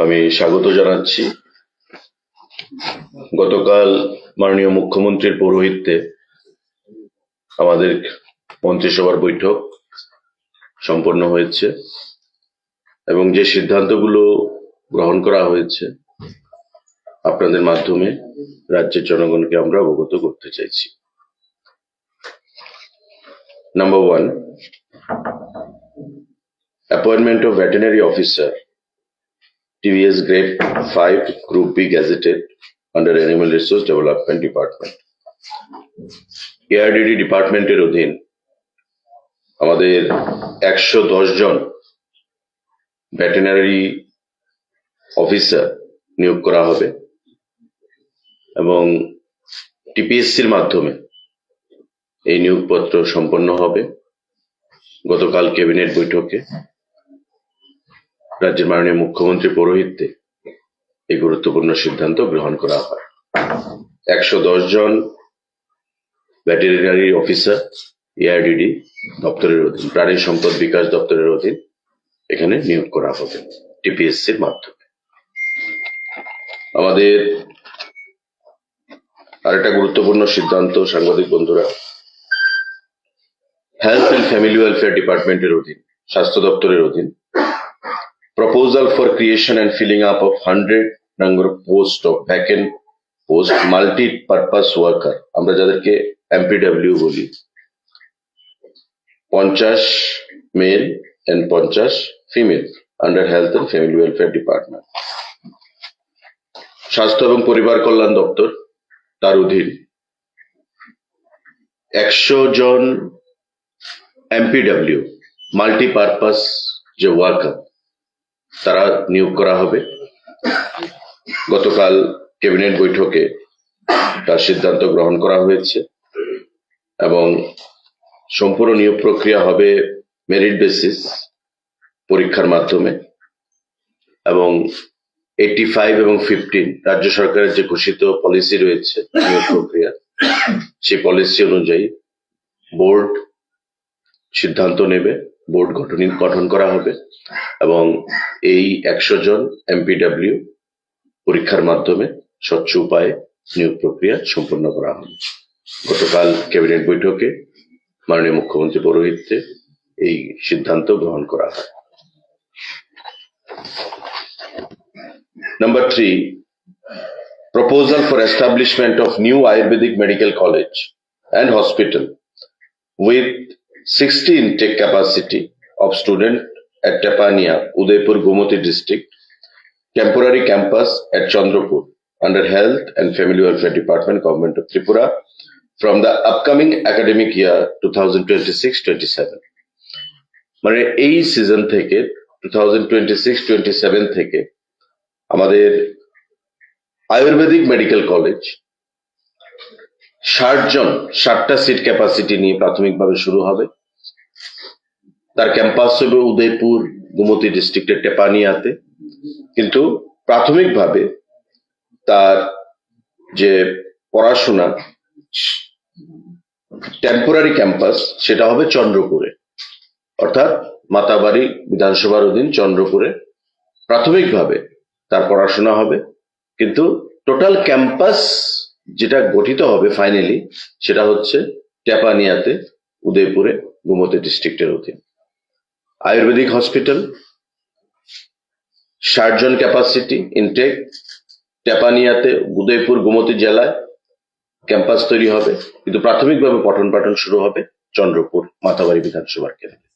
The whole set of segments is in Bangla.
আমি স্বাগত জানাচ্ছি। গতকাল মাননীয় মুখ্যমন্ত্রীর পৌরোহিত্যে আমাদের মন্ত্রিসভার বৈঠক সম্পন্ন হয়েছে এবং যে সিদ্ধান্তগুলো গ্রহণ করা হয়েছে আপনাদের মাধ্যমে রাজ্যের জনগণকে আমরা অবগত করতে চাইছি। Number 1, appointment of veterinary officer, TVS Grade 5 Group B gazetted under Animal Resource Development Department. ARDD ডিপার্টমেন্টের অধীন আমাদের 110 জন ভেটেরিনারি অফিসার নিয়োগ করা হবে এবং টিপিএসসির মাধ্যমে এই নিয়োগপত্র সম্পন্ন হবে। গতকাল ক্যাবিনেট বৈঠকে রাজ্যের মাননীয় মুখ্যমন্ত্রী পৌরোহিত্যে এই গুরুত্বপূর্ণ সিদ্ধান্ত গ্রহণ করা হয়। 110 জন ভেটেরিনারি অফিসার এআরডিডি দপ্তরের অধীন, প্রাণী সম্পদ বিকাশ দপ্তরের অধীন এখানে নিয়োগ করা হবে টিপিএসসির মাধ্যমে। আমাদের আরেকটা গুরুত্বপূর্ণ সিদ্ধান্ত, সাংবাদিক বন্ধুরা, হেলথ এন্ড ফ্যামিলি ওয়েলফেয়ার ডিপার্টমেন্টের অধীন, স্বাস্থ্য দপ্তরের অধীন, proposal for creation and filling up of 100 number of post of vacant post multi-purpose worker, আমরা যাদেরকে এমপিডব্লিউ বলি, 50 male and 50 female under health and family welfare department. স্বাস্থ্য এবং পরিবার কল্যাণ দপ্তর তার অধীন 100 জন এমপিডব্লিউ মাল্টিপারপাস যে ওয়ার্কার তারা নিয়োগ করা হবে। গতকাল ক্যাবিনেট বৈঠকে তার সিদ্ধান্ত গ্রহণ করা হয়েছে এবং সম্পূর্ণ নিয়োগ প্রক্রিয়া হবে মেরিট বেসিস পরীক্ষার মাধ্যমে এবং 85 এবং 15 রাজ্য সরকারের যে ঘোষিত পলিসি রয়েছে নিয়োগ প্রক্রিয়া, সেই পলিসি অনুযায়ী বোর্ড সিদ্ধান্ত নেবে, বোর্ড গঠন করা হবে এবং এই 100 জন এমপিডব্লিউ পরীক্ষার মাধ্যমে স্বচ্ছ উপায়ে নিয়োগ প্রক্রিয়া সম্পন্ন করা হবে। গতকাল ক্যাবিনেট বৈঠকে মাননীয় মুখ্যমন্ত্রী পৌরোহিত্যে এই সিদ্ধান্ত গ্রহণ করা হয়। Number 3, proposal for establishment of new Ayurvedic medical college and hospital with 60 intake capacity of student at Tepania, Udaipur, Gomoti district, temporary campus at Chandrapur under Health and Family Welfare Department, Government of Tripura, from the upcoming academic year 2026-27. মানে এই সিজন থেকে 2026-27 থেকে আমাদের আয়ুর্বেদিক মেডিকেল কলেজ 60টা সিট ক্যাপাসিটি নিয়ে প্রাথমিকভাবে শুরু হবে। তার ক্যাম্পাস হবে উদয়পুর, গোমতী ডিস্ট্রিক্টের টেপানিয়াতে, কিন্তু প্রাথমিকভাবে তার যে পড়াশোনা টেম্পোরারি ক্যাম্পাস সেটা হবে চন্দ্রপুরে, অর্থাৎ মাতাবাড়ি বিধানসভার অধীন চন্দ্রপুরে প্রাথমিকভাবে তার পড়াশোনা হবে, কিন্তু টোটাল ক্যাম্পাস যেটা গঠিত হবে ফাইনালি সেটা হচ্ছে টেপানিয়াতে, উদয়পুরে, গোমতী ডিস্ট্রিক্টের অধীন। আয়ুর্বেদিক হসপিটাল 60 জন ক্যাপাসিটি ইনটেক, টেপানিয়াতে, উদয়পুর, গোমতী জেলায় ক্যাম্পাস তৈরি হবে, কিন্তু প্রাথমিকভাবে পঠন পাঠন শুরু হবে চন্দ্রপুর মাতাবাড়ি বিধানসভার কেন্দ্রে।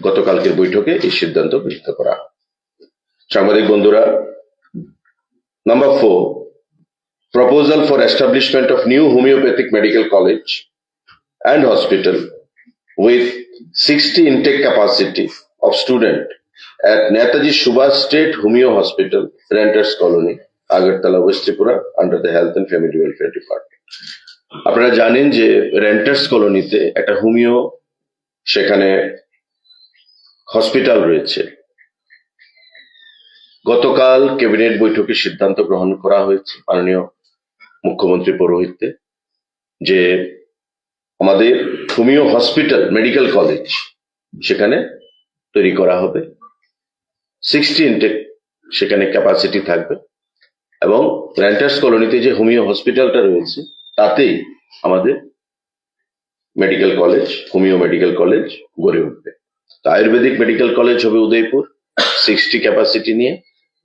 গতকালকের বৈঠকে এই সিদ্ধান্ত গৃহীত করা হয়। সাংবাদিক বন্ধুরা, Number 4, proposal for establishment of new homeopathic medical college and hospital with 60 intake capacity of student at Netaji Subhash State Homeo Hospital, Renters Colony, Agartala, West Tripura, under the Health and Family Welfare Department. আপনারা জানেন যে রেন্টার্স কলোনিতে একটা হোমিও সেখানে হসপিটাল রয়েছে। গতকাল ক্যাবিনেট বৈঠকে সিদ্ধান্ত গ্রহণ করা হয়েছে মাননীয় মুখ্যমন্ত্রী পৌরোহিত্যে যে আমাদের হোমিও হসপিটাল মেডিকেল কলেজ সেখানে তৈরি করা হবে 60 ইনটেক সেখানে ক্যাপাসিটি থাকবে এবং রেন্টার্স কলোনিতে যে হোমিও হসপিটালটা রয়েছে তাতেই আমাদের medical college, homeo medical college গড়ে উঠবে। আয়ুর্বেদিক মেডিকেল কলেজ হবে উদয়পুর 60 ক্যাপাসিটি নিয়ে,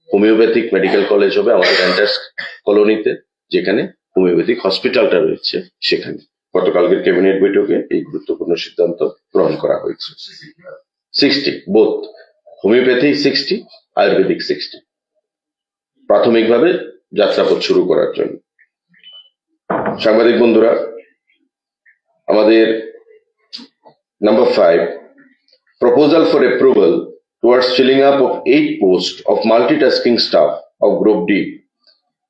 হোমিওপ্যাথিক মেডিকেল কলেজ হবে আমাদের রেন্টার্স কলোনিতে যেখানে হোমিওপ্যাথিক হসপিটালটা রয়েছে সেখানে। গতকালকের ক্যাবিনেট বৈঠকে এই গুরুত্বপূর্ণ সিদ্ধান্ত গ্রহণ করা হয়েছে। 60 বোথ, হোমিওপ্যাথি 60, আয়ুর্বেদিক 60, প্রাথমিকভাবে যাত্রাপথ শুরু করার জন্য। সাংবাদিক বন্ধুরা, আমাদের number 5, proposal for approval towards filling up of 8 posts of multitasking staff of Group D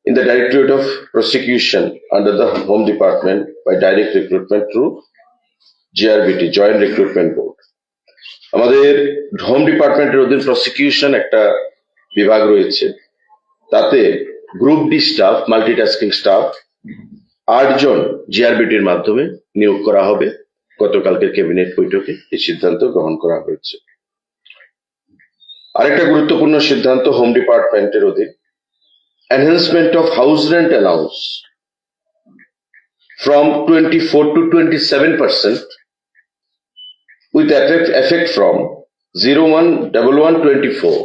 in the Directorate of Prosecution under the Home Department by direct recruitment through GRBT, Joint Recruitment Board. আমাদের হোম ডিপার্টমেন্টের অধীন প্রসিকিউশন একটা বিভাগ রয়েছে, তাতে group D staff, multitasking staff 8 জন জিআরবিটির মাধ্যমে নিয়োগ করা হবে। গতকালকের ক্যাবিনেট বৈঠকে এই সিদ্ধান্ত গ্রহণ করা হয়েছে। আরেকটা গুরুত্বপূর্ণ সিদ্ধান্ত হোম ডিপার্টমেন্টের অধীন, enhancement of house rent allowance from 24 to 27% with effect from 01/11/24,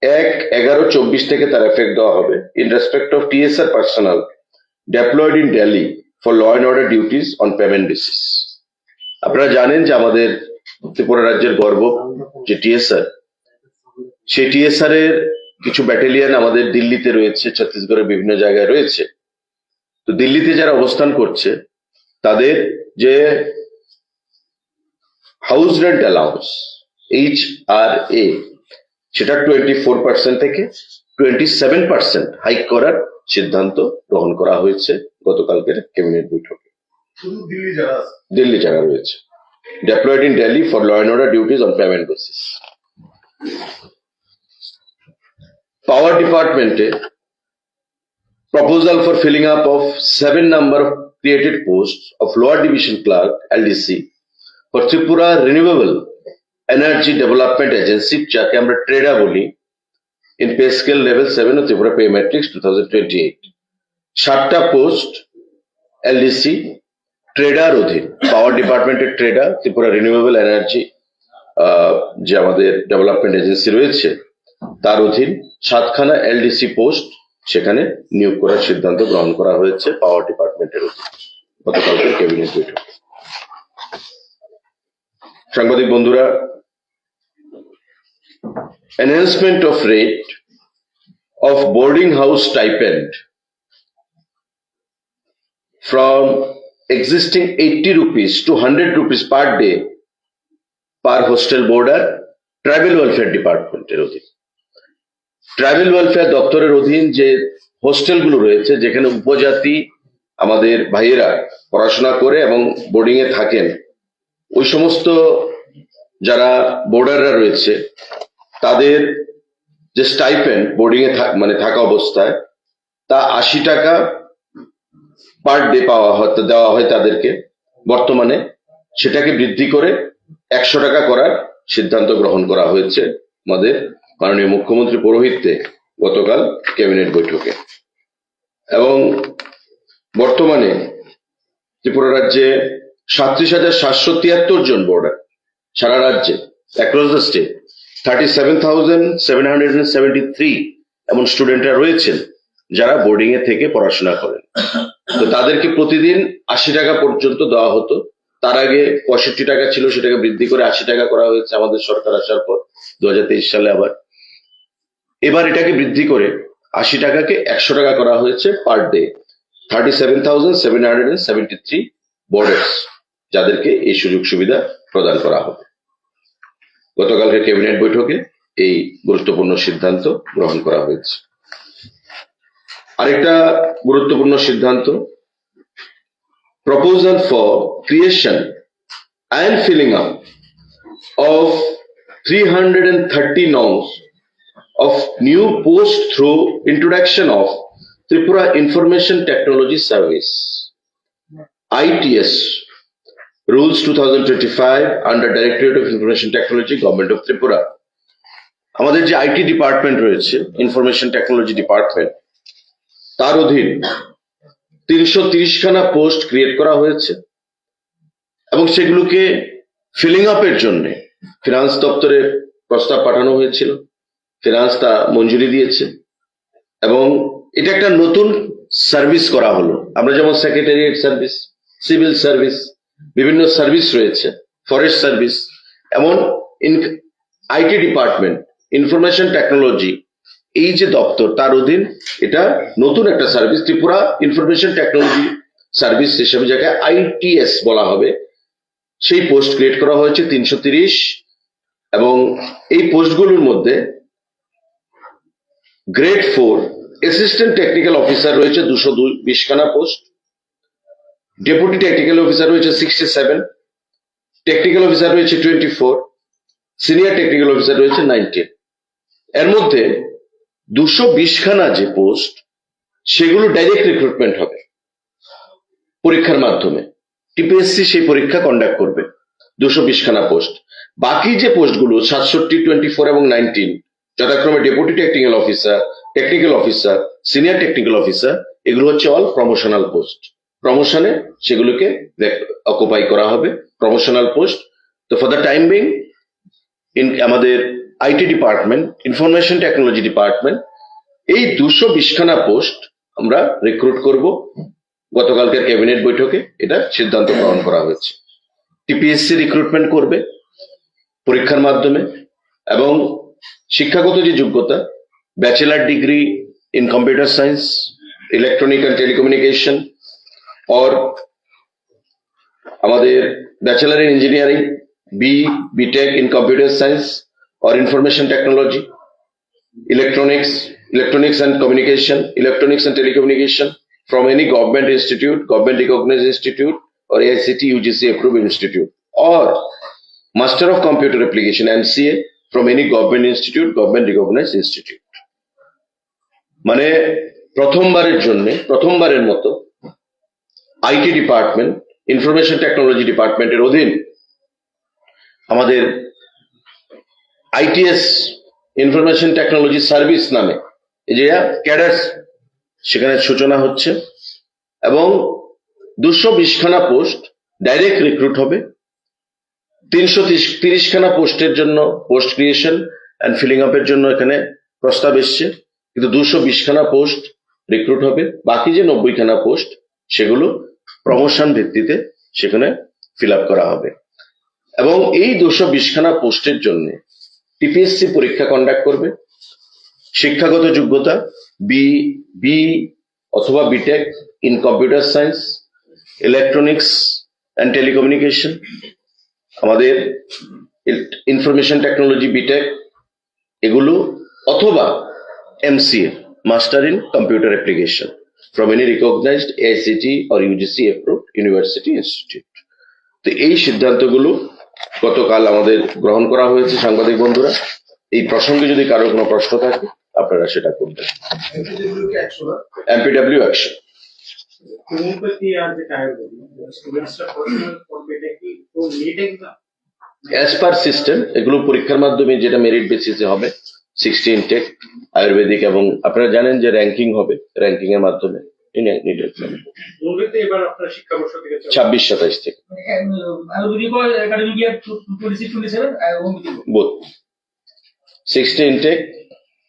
1/11/24 থেকে তার এফেক্ট দেওয়া হবে in respect of TSR personnel deployed in Delhi for law and order duties on payment basis. আপনারা জানেন যে আমাদের ত্রিপুরা রাজ্যের গর্ব যে টিএসআর, সেই টিএসআর এর কিছু ব্যাটালিয়ন আমাদের দিল্লিতে রয়েছে, ছত্তিশগড়ের বিভিন্ন জায়গায় রয়েছে। তো দিল্লিতে যারা অবস্থান করছে তাদের যে হাউস রেন্ট অ্যালাউন্স HRA সেটা 24% থেকে 27% হাইক করার সিদ্ধান্ত গ্রহণ করা হয়েছে গতকালকের ক্যাবিনেট বৈঠকে। দিল্লি যারা রয়েছে, deployed in Delhi for law and order duties on payment basis. Power Department proposal for filling up of 7 number of created posts of lower division clerk LDC for Tripura Renewable Energy Development Agency, যাকে আমরা ট্রেডা বলি, in pay scale level 7 of Tripura Pay Matrix 2028. 7টা পোস্ট LDC ট্রেডার অধীন, পাওয়ার ডিপার্টমেন্টের ট্রেডা, ত্রিপুরা রিনিউয়েবল এনার্জি যে আমাদের ডেভেলপমেন্ট এজেন্সি রয়েছে তার অধীন 7খানা এলডিসি পোস্ট সেখানে নিয়োগ করার সিদ্ধান্ত গ্রহণ করা হয়েছে পাওয়ার ডিপার্টমেন্টের অধীন গতকালকের ক্যাবিনেট বৈঠকে। সাংবাদিক বন্ধুরা, enhancement of rate of boarding house stipend from existing 80 rupees to 100 rupees per day per hostel boarder, tribal welfare ডিপার্টমেন্টের অধীন। ট্রাইবেল ওয়েলফেয়ার দপ্তরের অধীন যে হোস্টেলগুলো রয়েছে যেখানে উপজাতি আমাদের ভাইয়েরা পড়াশোনা করে এবং বোর্ডিং এ থাকেন, ওই সমস্ত যারা বোর্ডাররা রয়েছে তাদের যে স্টাইপেন্ড বোর্ডিং এ মানে থাকা অবস্থায় তা 80 টাকা পার ডে দেওয়া হয় তাদেরকে। বর্তমানে সেটাকে বৃদ্ধি করে 100 টাকা করার সিদ্ধান্ত গ্রহণ করা হয়েছে আমাদের মাননীয় মুখ্যমন্ত্রী পৌরোহিত্যে গতকাল ক্যাবিনেট বৈঠকে। এবং বর্তমানে ত্রিপুরা রাজ্যে 37,773 জন বোর্ডার সারা রাজ্যে অ্যাক্রস দ্য স্টেট 37,773 এমন স্টুডেন্টরা রয়েছেন যারা বোর্ডিং এ থেকে পড়াশোনা করেন। তো তাদেরকে প্রতিদিন 80 টাকা পর্যন্ত দেওয়া হতো, তার আগে 65 টাকা ছিল, সেটাকে বৃদ্ধি করে 80 টাকা করা হয়েছে আমাদের সরকার আসার পর 2023 সালে। আবার এবার এটাকে বৃদ্ধি করে 80 টাকাকে 100 টাকা করা হয়েছে পার ডে। 37,773 বোর্ডার্স যাদেরকে এই সুযোগ সুবিধা প্রদান করা হবে। গতকালকে ক্যাবিনেট বৈঠকে এই গুরুত্বপূর্ণ সিদ্ধান্ত গ্রহণ করা হয়েছে। আরেকটা গুরুত্বপূর্ণ সিদ্ধান্ত, proposal for creation and filling up of 330 norms of new posts through introduction of Tripura Information Technology Service ITS Rules 2025 under Directorate of Information Technology, Government of Tripura. আমাদের যে আইটি ডিপার্টমেন্ট রয়েছে, ইনফরমেশন টেকনোলজি ডিপার্টমেন্ট, তার অধীন 330খানা পোস্ট ক্রিয়েট করা হয়েছে এবং সেগুলোকে ফিলিং আপের জন্য ফিনান্স দপ্তরে প্রস্তাব পাঠানো হয়েছিল। ফিনান্স তা মঞ্জুরি দিয়েছে এবং এটা একটা নতুন সার্ভিস করা হলো। আমরা যেমন সেক্রেটারিয়েট সার্ভিস, সিভিল সার্ভিস, বিভিন্ন সার্ভিস রয়েছে, ফরেস্ট সার্ভিস, এমন আইটি ডিপার্টমেন্ট, ইনফরমেশন টেকনোলজি, এই যে দপ্তর তার অধীন এটা নতুন একটা service, Tripura information technology service হিসেবে যাকে আইটিএস বলা হবে, সেই পোস্ট ক্রিয়েট করা হয়েছে 330। এবং এই পোস্টগুলোর মধ্যে গ্রেড 4 অ্যাসিস্ট্যান্ট টেকনিক্যাল অফিসার রয়েছে 220খানা পোস্ট, ডেপুটি টেকনিক্যাল অফিসার রয়েছে 67, টেকনিক্যাল অফিসার রয়েছে 24, সিনিয়র টেকনিক্যাল অফিসার রয়েছে 19। এর মধ্যে 220খানা যে পোস্ট, সেগুলো ডাইরেক্ট রিক্রুটমেন্ট হবে পরীক্ষার মাধ্যমে। টিপিএসসি সেই পরীক্ষা কন্ডাক্ট করবে 220খানা পোস্ট। বাকি যে পোস্টগুলো 67, 24 এবং 19, যথাক্রমে deputy technical officer, senior technical officer, এগুলো হচ্ছে অল প্রমোশনাল পোস্ট। প্রমোশনে সেগুলোকে অকুপাই করা হবে, প্রমোশনাল পোস্ট। তো ফর দ্য টাইম বিং আমাদের IT department, information technology department, এই 220খানা পোস্ট আমরা রিক্রুট করব। গতকালকের ক্যাবিনেট বৈঠকে এটা সিদ্ধান্ত গ্রহণ করা হয়েছে। টিপিএসসি রিক্রুটমেন্ট করবে পরীক্ষার মাধ্যমে এবং শিক্ষাগত যে যোগ্যতা, bachelor degree in computer science, electronic and telecommunication, और আমাদের bachelor in engineering, B Tech in computer science और information technology, electronics and communication, electronics and telecommunication from any government institute, government recognised institute और एआईसीटी यूजीसी अप्रूव्ड इंस्टीट्यूट, और master of computer application MCA from any government institute, government recognised institute. মানে প্রথমবারের মতো আইটি ডিপার্টমেন্ট, ইনফরমেশন টেকনোলজি ডিপার্টমেন্টের অধীন আমাদের আইটিএস, ইনফরমেশন টেকনোলজি সার্ভিস নামে এই যে ক্যাডার, সেখানে সূচনা হচ্ছে এবং 220খানা পোস্ট ডাইরেক্ট রিক্রুট হবে। 330খানা পোস্টের জন্য পোস্ট ক্রিয়েশন অ্যান্ড ফিলিং আপের জন্য এখানে প্রস্তাব এসছে, কিন্তু 220খানা পোস্ট রিক্রুট হবে। বাকি যে 90খানা পোস্ট, সেগুলো প্রমোশন ভিত্তিতে সেখানে ফিল আপ করা হবে। এবং এই 220খানা পোস্টের জন্য টিপিএসসি পরীক্ষা কন্ডাক্ট করবে। শিক্ষাগত যোগ্যতা বি অথবা BTech in computer science, electronics and telecommunication, আমাদের ইনফরমেশন টেকনোলজি বিটেক এগুলো, অথবা MCA, master in computer application from any recognised AICTE or UGC approved university institute. তো এই সিদ্ধান্তগুলো গতকাল আমাদের গ্রহণ করা হয়েছে। সাংবাদিক বন্ধুরা, এই প্রসঙ্গে যদি কারো কোনো প্রশ্ন থাকে আপনারা সেটা করবেন। MPW action. As per system এগুলো পরীক্ষার মাধ্যমে যেটা মেরিট বেসিসে হবে, 60 ইনটেক আয়ুর্বেদিক, এবং আপনারা জানেন যে র্যাঙ্কিং হবে, র্যাঙ্কিং এর মাধ্যমে 26-27 থেকে বোধ 60 ইনটেক।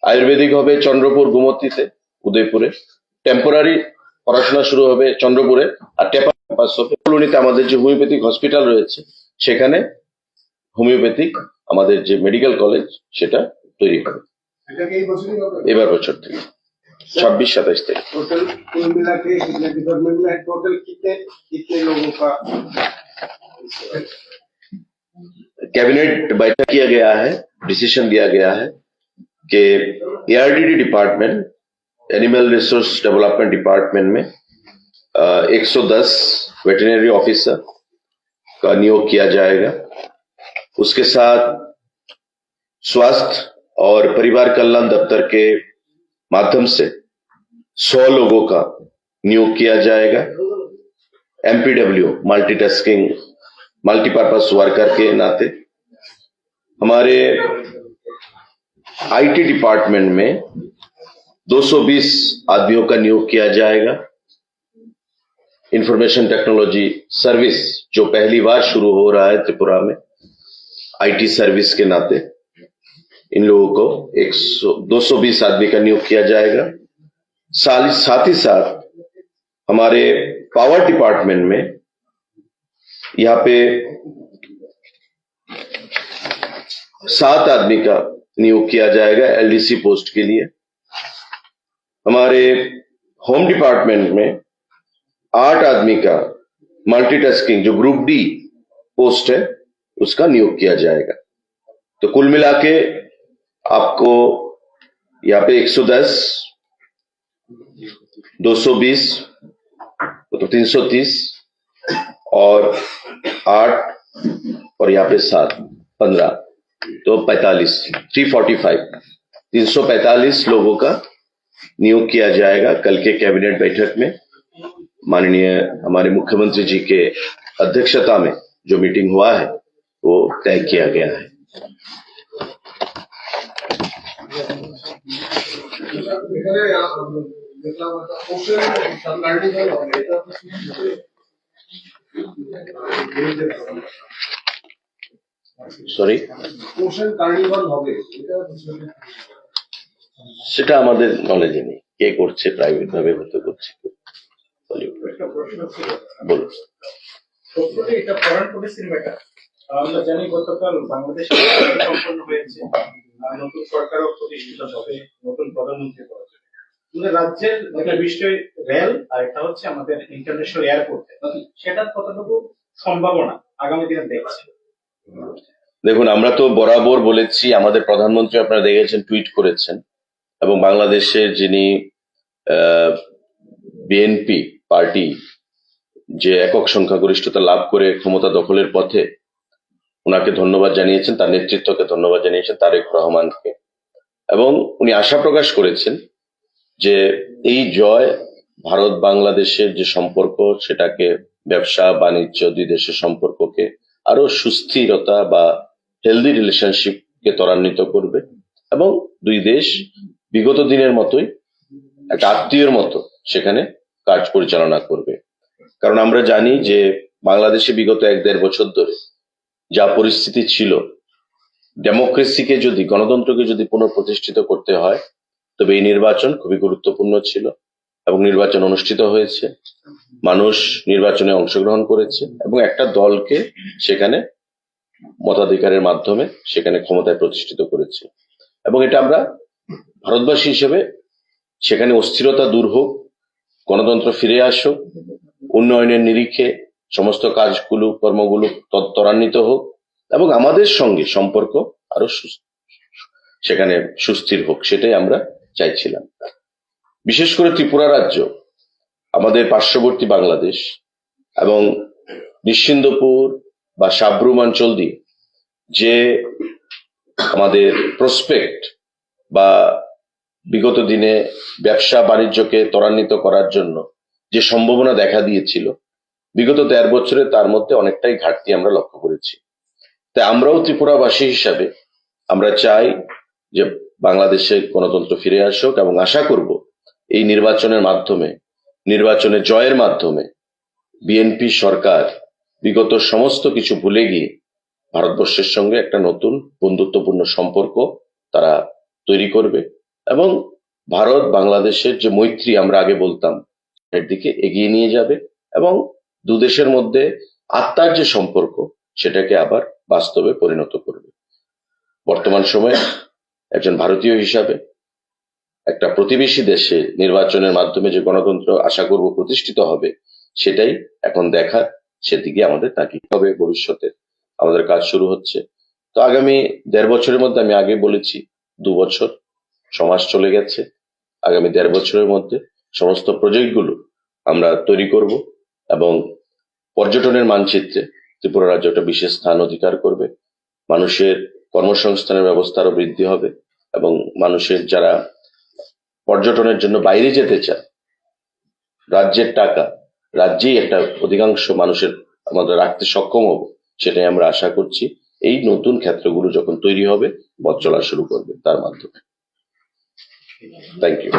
আয়ুর্বেদিক হবে চন্দ্রপুর, গুমতিতে, উদয়পুরে। টেম্পোরারি পড়াশোনা শুরু হবে চন্দ্রপুরে, আর টেপার ক্যাম্পাস হবে কলোনিতে। আমাদের যে হোমিওপ্যাথিক হসপিটাল রয়েছে, সেখানে হোমিওপ্যাথিক আমাদের যে মেডিকেল কলেজ, সেটা তৈরি হবে এবার বছর থেকে 26-27 থেকে। कैबिनेट बैठक किया गया है, डिसीजन दिया गया है कि ARDD department, animal resource development department में 110 वेटरनरी ऑफिसर का नियोग किया जाएगा। उसके साथ स्वास्थ्य और परिवार कल्याण दफ्तर के माध्यम से 100 लोगों का नियोग किया जाएगा। एमपीडब्ल्यू, मल्टीटास्किंग, मल्टीपर्पज वर्कर के नाते हमारे आईटी डिपार्टमेंट में 220 आदमियों का नियोग किया जाएगा। इंफॉर्मेशन टेक्नोलॉजी सर्विस जो पहली बार शुरू हो रहा है त्रिपुरा में आईटी सर्विस के नाते, इन लोगों को 220 आदमी का नियोग किया जाएगा। साथ ही साथ हमारे पावर डिपार्टमेंट में यहाँ पे 7 आदमी का नियोग किया जाएगा एलडीसी पोस्ट के लिए। हमारे होम डिपार्टमेंट में 8 आदमी का मल्टीटास्किंग जो ग्रुप डी पोस्ट है उसका नियोग किया जाएगा। तो कुल मिला के आपको यहाँ पे 110, 220 तो 330 और 8 और यहाँ पे 7, 15 तो 345 लोगों का नियोग किया जाएगा। कल के कैबिनेट बैठक में माननीय हमारे मुख्यमंत्री जी के अध्यक्षता में जो मीटिंग हुआ है वो तय किया गया है। সরি, সেটা আমাদের নলেজে নেই, কে করছে, প্রাইভেট ভাবে হতে করছে। বলুন। এটা ফরেন পলিসির ম্যাটার। আমরা জানি গতকাল বাংলাদেশ সম্পন্ন হয়েছে, নতুন সরকারও প্রতিষ্ঠিত হবে, নতুন প্রধানমন্ত্রী পাওয়া যাবে। রাজ্যের একটা বিষয় রেল আর একটা হচ্ছে আমাদের ইন্টারন্যাশনাল এয়ারপোর্ট, সেটার কতটুকু সম্ভাবনা আগামী দিনে দেখছে? দেখুন, আমরা তো বরাবর বলেছি, আমাদের প্রধানমন্ত্রী আপনারা দেখেছেন টুইট করেছেন, এবং বাংলাদেশের যিনি বিএনপি পার্টি যে একক সংখ্যাগরিষ্ঠতা লাভ করে ক্ষমতা দখলের পথে, ওনাকে ধন্যবাদ জানিয়েছেন, তার নেতৃত্বকে ধন্যবাদ জানিয়েছেন, তারেক রহমানকে, এবং উনি আশা প্রকাশ করেছেন যে এই জয় ভারত বাংলাদেশের যে সম্পর্ক সেটাকে, ব্যবসা বাণিজ্য দুই দেশের সম্পর্ককে আরো সুস্থিরতা বা হেলদি রিলেশনশিপকে ত্বরান্বিত করবে, এবং দুই দেশ বিগত দিনের মতোই একটা আত্মীয়ের মতো সেখানে কাজ পরিচালনা করবে। কারণ আমরা জানি যে বাংলাদেশে বিগত 1-1.5 বছর ধরে যা পরিস্থিতি ছিল, ডেমোক্রেসিকে যদি, গণতন্ত্রকে যদি পুনঃপ্রতিষ্ঠিত করতে হয় তবে এই নির্বাচন খুবই গুরুত্বপূর্ণ ছিল, এবং নির্বাচন অনুষ্ঠিত হয়েছে, মানুষ নির্বাচনে অংশগ্রহণ করেছে এবং একটা দলকে সেখানে মতাধিকারের মাধ্যমে সেখানে ক্ষমতায় প্রতিষ্ঠিত করেছে। এবং এটা আমরা ভারতবাসী হিসেবে সেখানে অস্থিরতা দূর হোক, গণতন্ত্র ফিরে আসুক, উন্নয়নের নিরিখে সমস্ত কাজগুলো কর্মগুলো ত্বরান্বিত হোক, এবং আমাদের সঙ্গে সম্পর্ক আরো সেখানে সুস্থির হোক, সেটাই আমরা চাইছিলাম। বিশেষ করে ত্রিপুরা রাজ্য আমাদের পার্শ্ববর্তী বাংলাদেশ এবং নিশ্চিন্দপুর বা সাব্রুম অঞ্চল দিয়ে যে আমাদের প্রসপেক্ট বা বিগত দিনে ব্যবসা বাণিজ্যকে ত্বরান্বিত করার জন্য যে সম্ভাবনা দেখা দিয়েছিল, বিগত 1.5 বছরে তার মধ্যে অনেকটাই ঘাটতি আমরা লক্ষ্য করেছি। তাই আমরাও ত্রিপুরাবাসী হিসাবে আমরা চাই যে বাংলাদেশে গণতন্ত্র ফিরে আসুক, এবং আশা করব এই নির্বাচনের মাধ্যমে, নির্বাচনের জয়ের মাধ্যমে বিএনপি সরকার বিগত সমস্ত কিছু ভুলে গিয়ে ভারতবর্ষের সঙ্গে একটা নতুন বন্ধুত্বপূর্ণ সম্পর্ক তারা তৈরি করবে, এবং ভারত বাংলাদেশের যে মৈত্রী আমরা আগে বলতাম এর দিকে এগিয়ে নিয়ে যাবে, এবং দুদেশের মধ্যে আত্মার যে সম্পর্ক সেটাকে আবার বাস্তবে পরিণত করবে। বর্তমান সময়ে একজন ভারতীয় হিসাবে একটা প্রতিবেশী দেশে নির্বাচনের মাধ্যমে যে গণতন্ত্র আশা করব প্রতিষ্ঠিত হবে, সেটাই এখন দেখার, সেদিকে আমাদের তাকিয়ে হবে। ভবিষ্যতে আমাদের কাজ শুরু হচ্ছে। তো আগামী 1.5 বছরের মধ্যে, আমি আগে বলেছি 2 বছর সমাজ চলে গেছে, আগামী 1.5 বছরের মধ্যে সমস্ত প্রজেক্টগুলো আমরা তৈরি করব, এবং পর্যটনের মানচিত্রে ত্রিপুরা রাজ্য একটা বিশেষ স্থান অধিকার করবে। মানুষের কর্মসংস্থানের ব্যবস্থা আরো বৃদ্ধি হবে, এবং মানুষের যারা পর্যটনের জন্য বাইরে যেতে চায়, রাজ্যের টাকা রাজ্যেই একটা অধিকাংশ মানুষের আমাদের রাখতে সক্ষম হব, সেটাই আমরা আশা করছি। এই নতুন ক্ষেত্রগুলো যখন তৈরি হবে পথ চলা শুরু করবে তার মাধ্যমে। Thank you.